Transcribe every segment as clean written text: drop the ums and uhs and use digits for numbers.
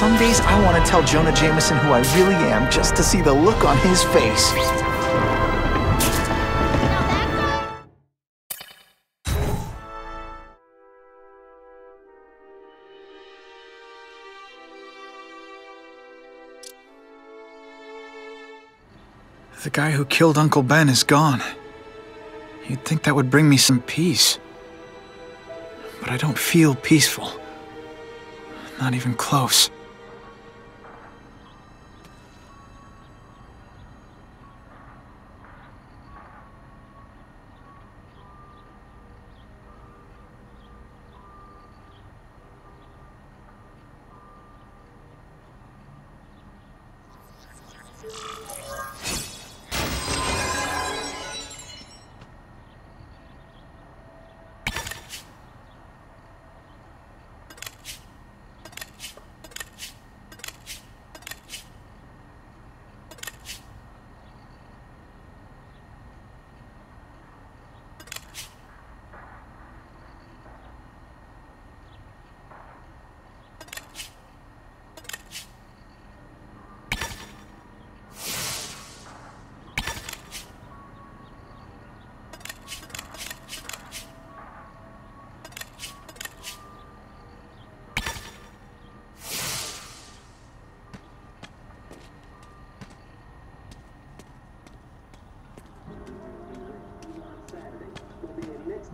Some days I want to tell Jonah Jameson who I really am just to see the look on his face. The guy who killed Uncle Ben is gone. You'd think that would bring me some peace. But I don't feel peaceful. Not even close.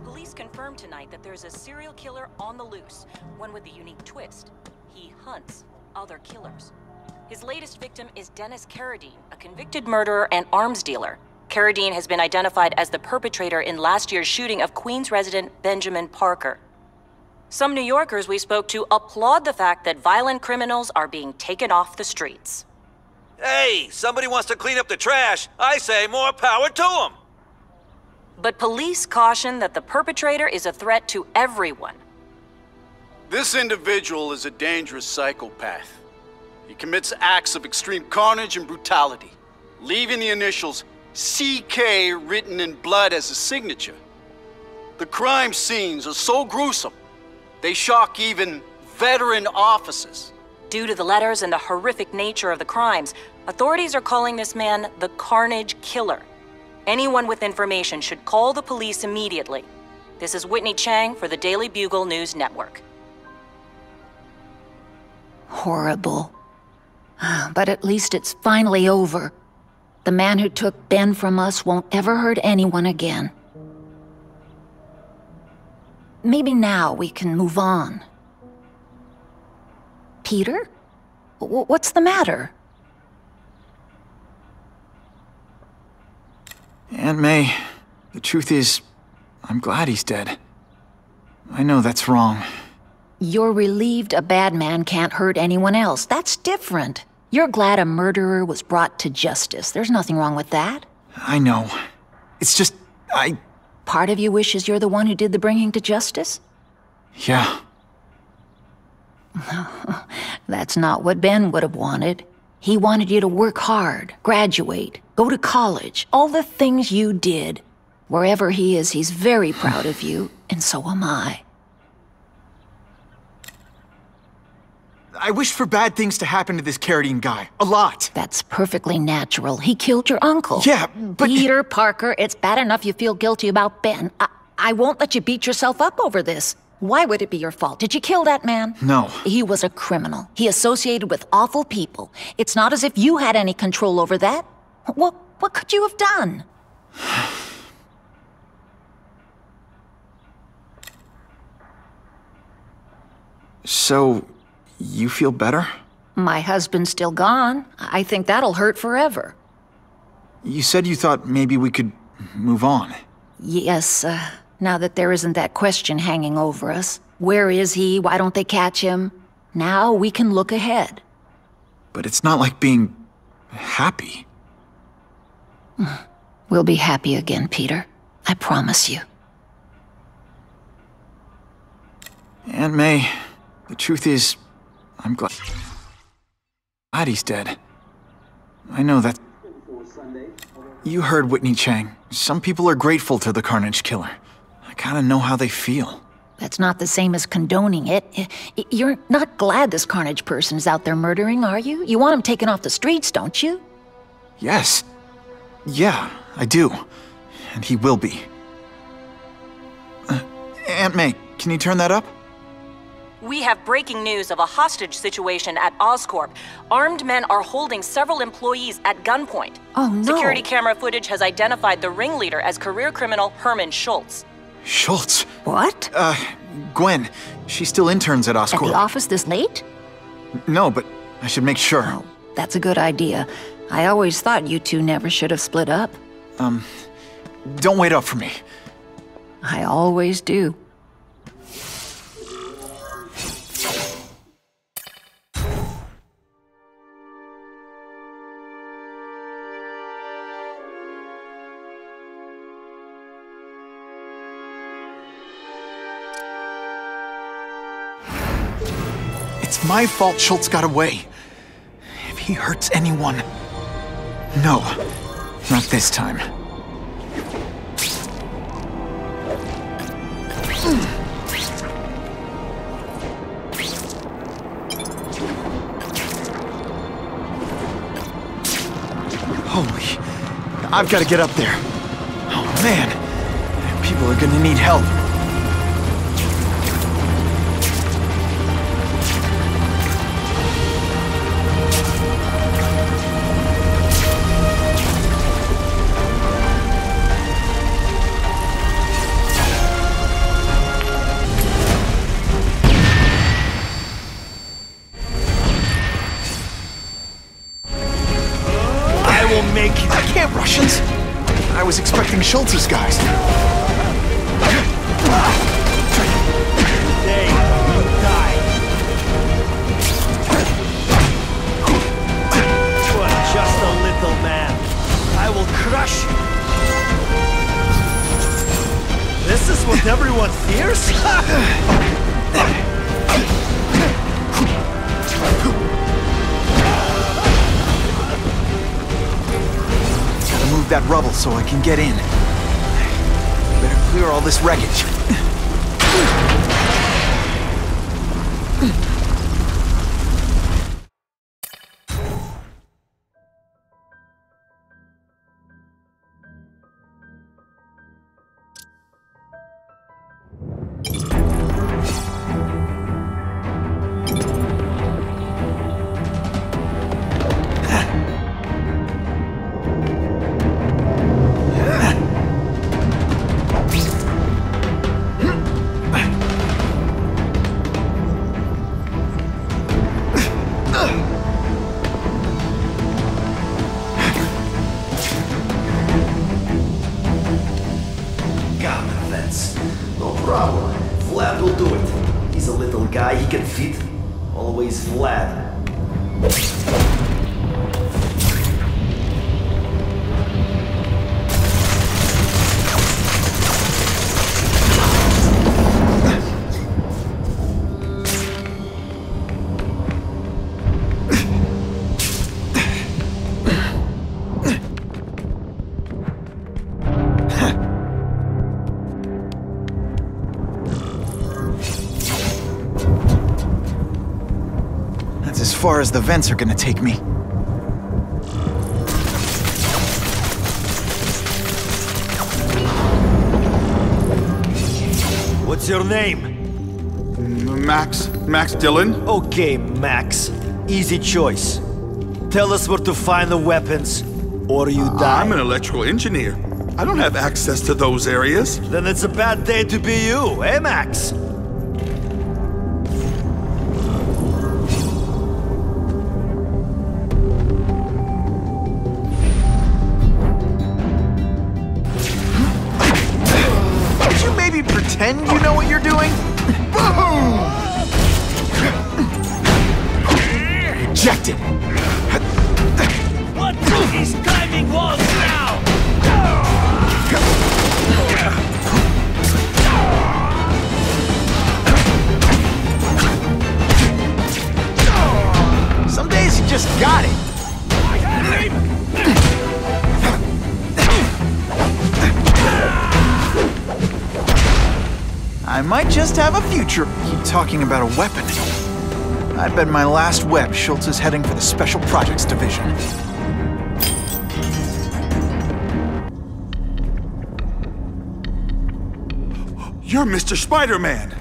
Police confirmed tonight that there's a serial killer on the loose, one with a unique twist. He hunts other killers. His latest victim is Dennis Carradine, a convicted murderer and arms dealer. Carradine has been identified as the perpetrator in last year's shooting of Queens resident Benjamin Parker. Some New Yorkers we spoke to applaud the fact that violent criminals are being taken off the streets. Hey, somebody wants to clean up the trash. I say more power to them. But police caution that the perpetrator is a threat to everyone. This individual is a dangerous psychopath. He commits acts of extreme carnage and brutality, leaving the initials CK written in blood as a signature. The crime scenes are so gruesome, they shock even veteran officers. Due to the letters and the horrific nature of the crimes, authorities are calling this man the Carnage Killer. Anyone with information should call the police immediately. This is Whitney Chang for the Daily Bugle News Network. Horrible. But at least it's finally over. The man who took Ben from us won't ever hurt anyone again. Maybe now we can move on. Peter? What's the matter? Aunt May, the truth is, I'm glad he's dead. I know that's wrong. You're relieved a bad man can't hurt anyone else. That's different. You're glad a murderer was brought to justice. There's nothing wrong with that. I know. It's just, Part of you wishes you're the one who did the bringing to justice? Yeah. That's not what Ben would have wanted. He wanted you to work hard, graduate, go to college, all the things you did. Wherever he is, he's very proud of you, and so am I. I wish for bad things to happen to this Carradine guy. A lot. That's perfectly natural. He killed your uncle. Yeah, but... Peter Parker, it's bad enough you feel guilty about Ben. I won't let you beat yourself up over this. Why would it be your fault? Did you kill that man? No. He was a criminal. He associated with awful people. It's not as if you had any control over that. What could you have done? So, you feel better? My husband's still gone. I think that'll hurt forever. You said you thought maybe we could move on. Yes, now that there isn't that question hanging over us. Where is he? Why don't they catch him? Now we can look ahead. But it's not like being happy. We'll be happy again, Peter. I promise you. Aunt May, the truth is, I'm glad he's dead. I know that. You heard Whitney Chang. Some people are grateful to the Carnage Killer. I kinda know how they feel. That's not the same as condoning it. You're not glad this Carnage person's out there murdering, are you? You want him taken off the streets, don't you? Yes. Yeah, I do. And he will be. Aunt May, can you turn that up? We have breaking news of a hostage situation at Oscorp. Armed men are holding several employees at gunpoint. Oh, no. Security camera footage has identified the ringleader as career criminal Herman Schultz. Schultz? What? Gwen. She still interns at At Oscorp. the office this late? No, but I should make sure. Oh, that's a good idea. I always thought you two never should have split up. Don't wait up for me. I always do. It's my fault Schultz got away. If he hurts anyone... No, not this time. Holy... I've got to get up there. Oh, man. People are gonna need help. I can't, Russians! I was expecting Schultz's guys. Today, you die. You are just a little man. I will crush you. This is what everyone fears? Move that rubble so I can get in. Better clear all this wreckage. No problem. Vlad will do it. He's a little guy, he can fit. Always Vlad. As far as the vents are gonna take me. What's your name? Max Dillon? Okay, Max. Easy choice. Tell us where to find the weapons, or you die. I'm an electrical engineer. I don't have access to those areas. Then it's a bad day to be you, eh, Max? Pretend you know what you're doing? Boom! Ejected! What is climbing walls now? Some days you just got it. I might just have a future. You talking about a weapon? I bet my last web Schultz is heading for the Special Projects Division. You're Mr. Spider-Man!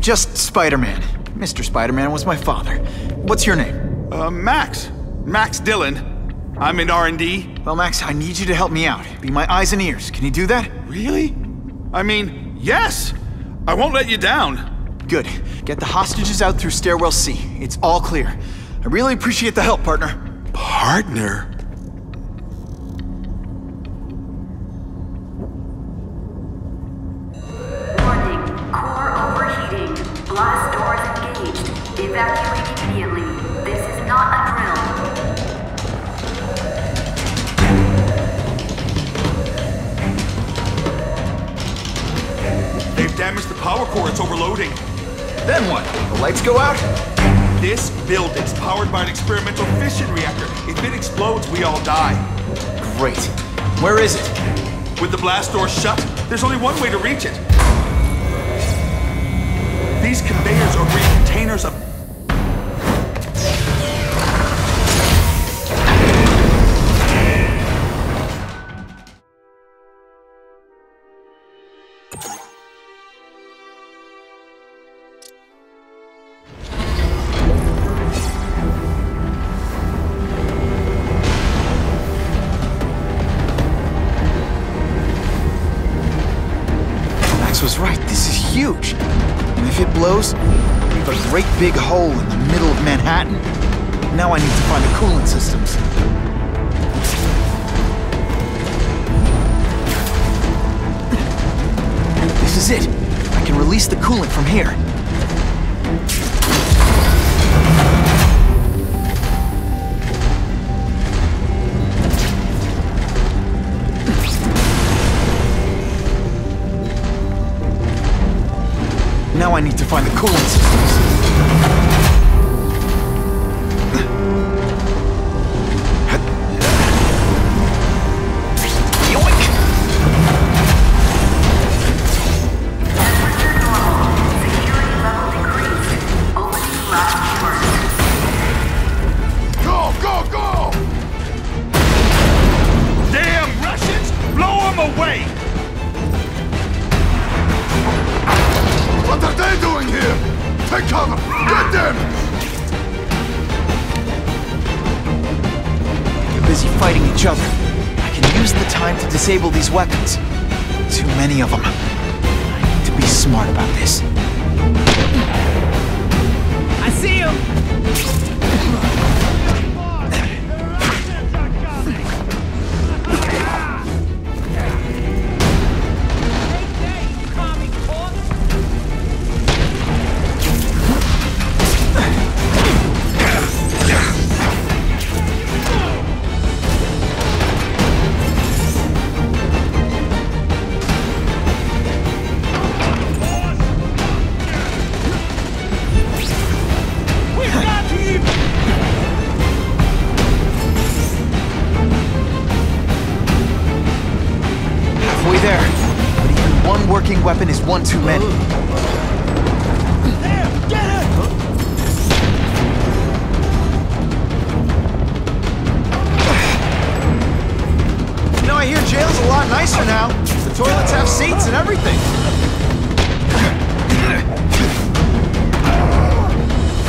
Just Spider-Man. Mr. Spider-Man was my father. What's your name? Max. Max Dillon. I'm in R&D. Well, Max, I need you to help me out. Be my eyes and ears. Can you do that? Really? I mean, yes! I won't let you down. Good. Get the hostages out through Stairwell C. It's all clear. I really appreciate the help, partner. Partner? Warning. Core overheating. Blast doors engaged. Evacuate immediately. This is not a drill. They've damaged the power core. It's overloading. Then what? The lights go out? This building's powered by an experimental fission reactor. If it explodes, we all die. Great. Where is it? With the blast door shut, there's only one way to reach it. These conveyors are bringing containers of... Was right. This is huge. And if it blows, we have a great big hole in the middle of Manhattan. Now I need to find the coolant systems. This is it. I can release the coolant from here. Now I need to find the coolant systems. Yoink! Temperature normal. Security level decreased. Opening blast doors. Go, go, go! Damn Russians! Blow them away! What are they doing here? Take cover! Get them! They're busy fighting each other. I can use the time to disable these weapons. Too many of them. I need to be smart about this. I see him! Weapon is one too many. There! Get him! You know, I hear jail's a lot nicer now. The toilets have seats and everything.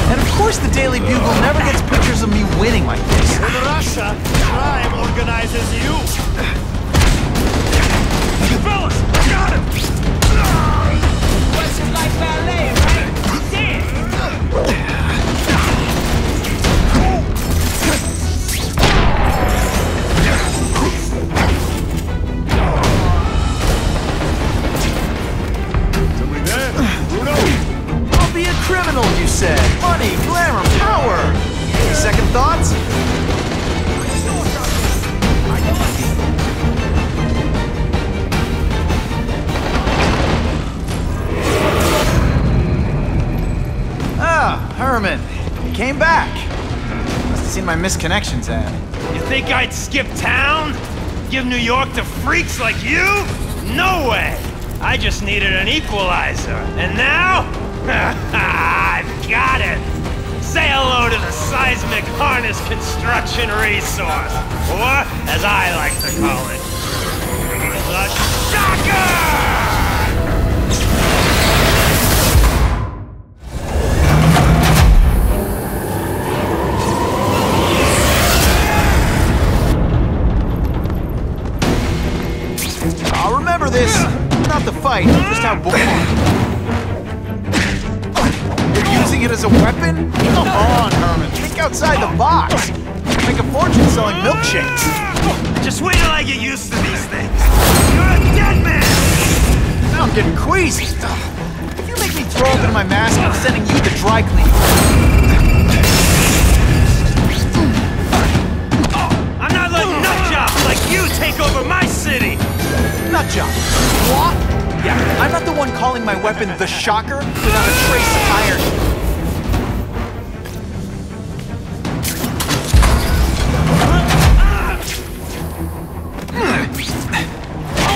And of course the Daily Bugle never gets pictures of me winning like this. In Russia, crime organizes you. Fellas, got him! What's it like ballet, right? Somebody there? Bruno? I'll be a criminal, you said. Money, glamour, power. Any second thoughts? Herman, you came back. Must have seen my misconnections ad. You think I'd skip town? Give New York to freaks like you? No way! I just needed an equalizer. And now? I've got it! Say hello to the seismic harness construction resource. Or, as I like to call it, the Shocker! I'll remember this. Not the fight, just how boring. You're using it as a weapon? Come on, Herman. Think outside the box. Make a fortune selling milkshakes. Just wait till I get used to these things. You're a dead man! Now I'm getting queasy. If you make me throw up in my mask, I'm sending you to dry cleaning. I'm not letting nutjobs like you take over my city! Nutjob? What? Yeah, I'm not the one calling my weapon the Shocker without a trace of irony.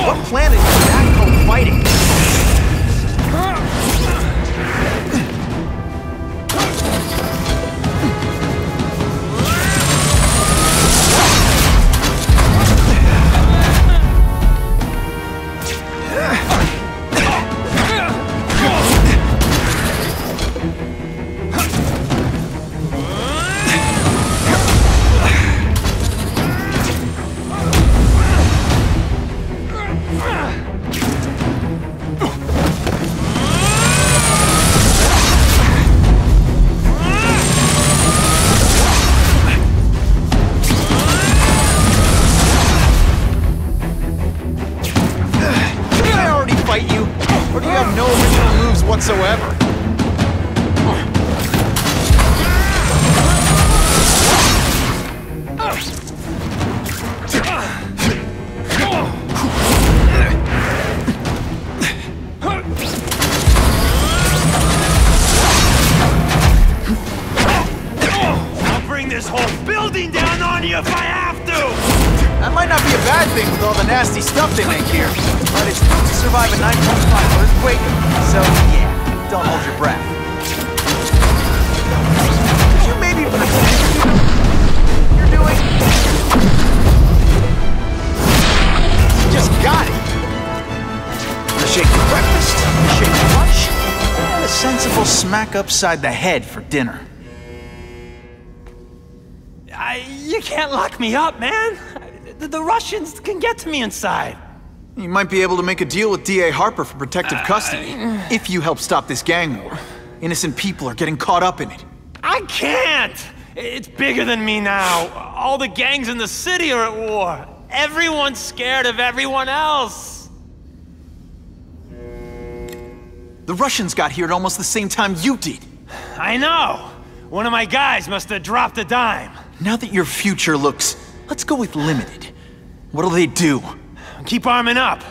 What planet is ZetaKong fighting? Whatsoever. I'll bring this whole building down on you if I have to! That might not be a bad thing with all the nasty stuff they make here, but it's proof to survive a 9.5 earthquake, so yeah. Don't hold your breath. Could you maybe pretend you're doing? You just got it. A shaky breakfast, a shaky lunch, and a sensible smack upside the head for dinner. You can't lock me up, man. The Russians can get to me inside. You might be able to make a deal with D.A. Harper for protective custody, if you help stop this gang war. Innocent people are getting caught up in it. I can't! It's bigger than me now. All the gangs in the city are at war. Everyone's scared of everyone else. The Russians got here at almost the same time you did. I know. One of my guys must have dropped a dime. Now that your future looks, let's go with limited. What'll they do? Keep arming up.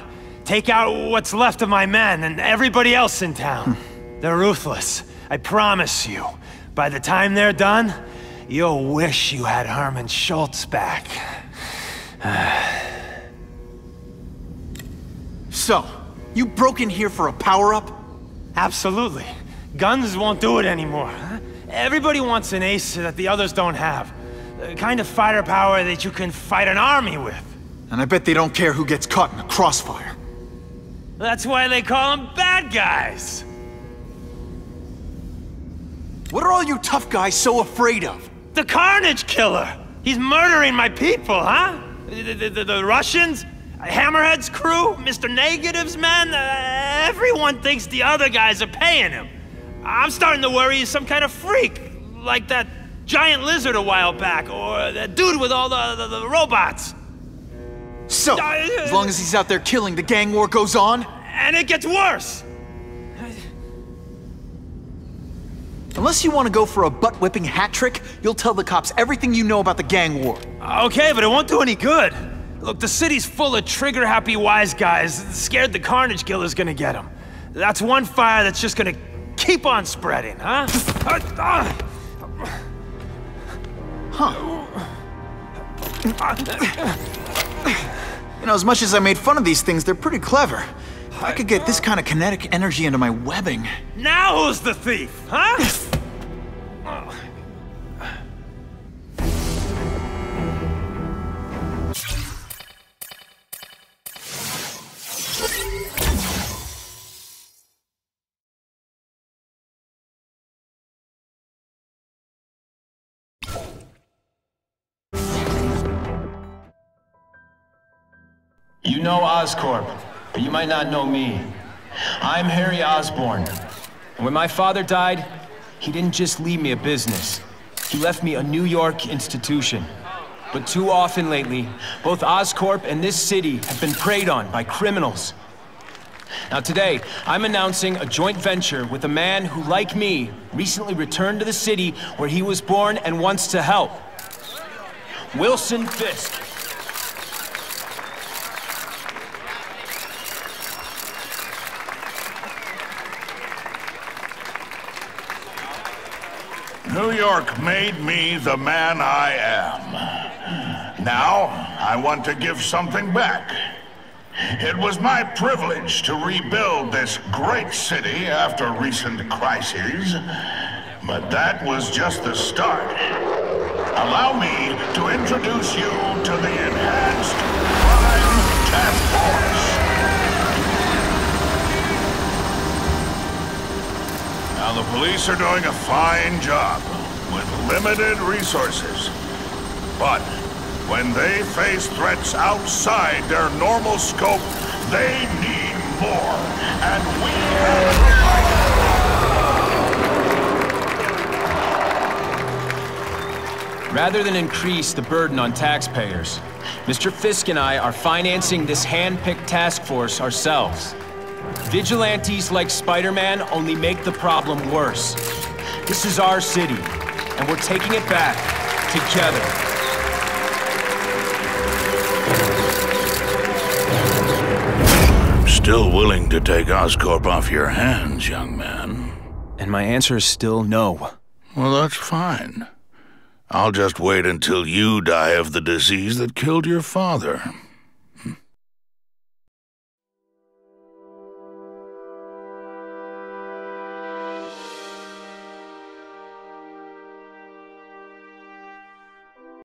Take out what's left of my men and everybody else in town. They're ruthless. I promise you. By the time they're done, you'll wish you had Herman Schultz back. So, you broke in here for a power-up? Absolutely. Guns won't do it anymore. Everybody wants an ace that the others don't have. The kind of fighter power that you can fight an army with. And I bet they don't care who gets caught in the crossfire. That's why they call them bad guys. What are all you tough guys so afraid of? The Carnage Killer! He's murdering my people, huh? The Russians? Hammerhead's crew? Mr. Negative's men? Everyone thinks the other guys are paying him. I'm starting to worry he's some kind of freak. Like that giant lizard a while back, or that dude with all the robots. So, as long as he's out there killing, the gang war goes on? And it gets worse! Unless you want to go for a butt-whipping hat trick, you'll tell the cops everything you know about the gang war. Okay, but it won't do any good. Look, the city's full of trigger-happy wise guys, scared the Carnage Killer's gonna get them. That's one fire that's just gonna keep on spreading, huh? You know, as much as I made fun of these things, they're pretty clever. I could get this kind of kinetic energy into my webbing. Now who's the thief, huh? You know Oscorp, but you might not know me. I'm Harry Osborn. And when my father died, he didn't just leave me a business. He left me a New York institution. But too often lately, both Oscorp and this city have been preyed on by criminals. Now today, I'm announcing a joint venture with a man who, like me, recently returned to the city where he was born and wants to help. Wilson Fisk. New York made me the man I am. Now, I want to give something back. It was my privilege to rebuild this great city after recent crises, but that was just the start. Allow me to introduce you to the Enhanced Crime Task Force. Now, the police are doing a fine job with limited resources. But when they face threats outside their normal scope, they need more. And we have to fight. Rather than increase the burden on taxpayers, Mr. Fisk and I are financing this hand-picked task force ourselves. Vigilantes like Spider-Man only make the problem worse. This is our city, and we're taking it back together. I'm still willing to take Oscorp off your hands, young man. And my answer is still no. Well, that's fine. I'll just wait until you die of the disease that killed your father.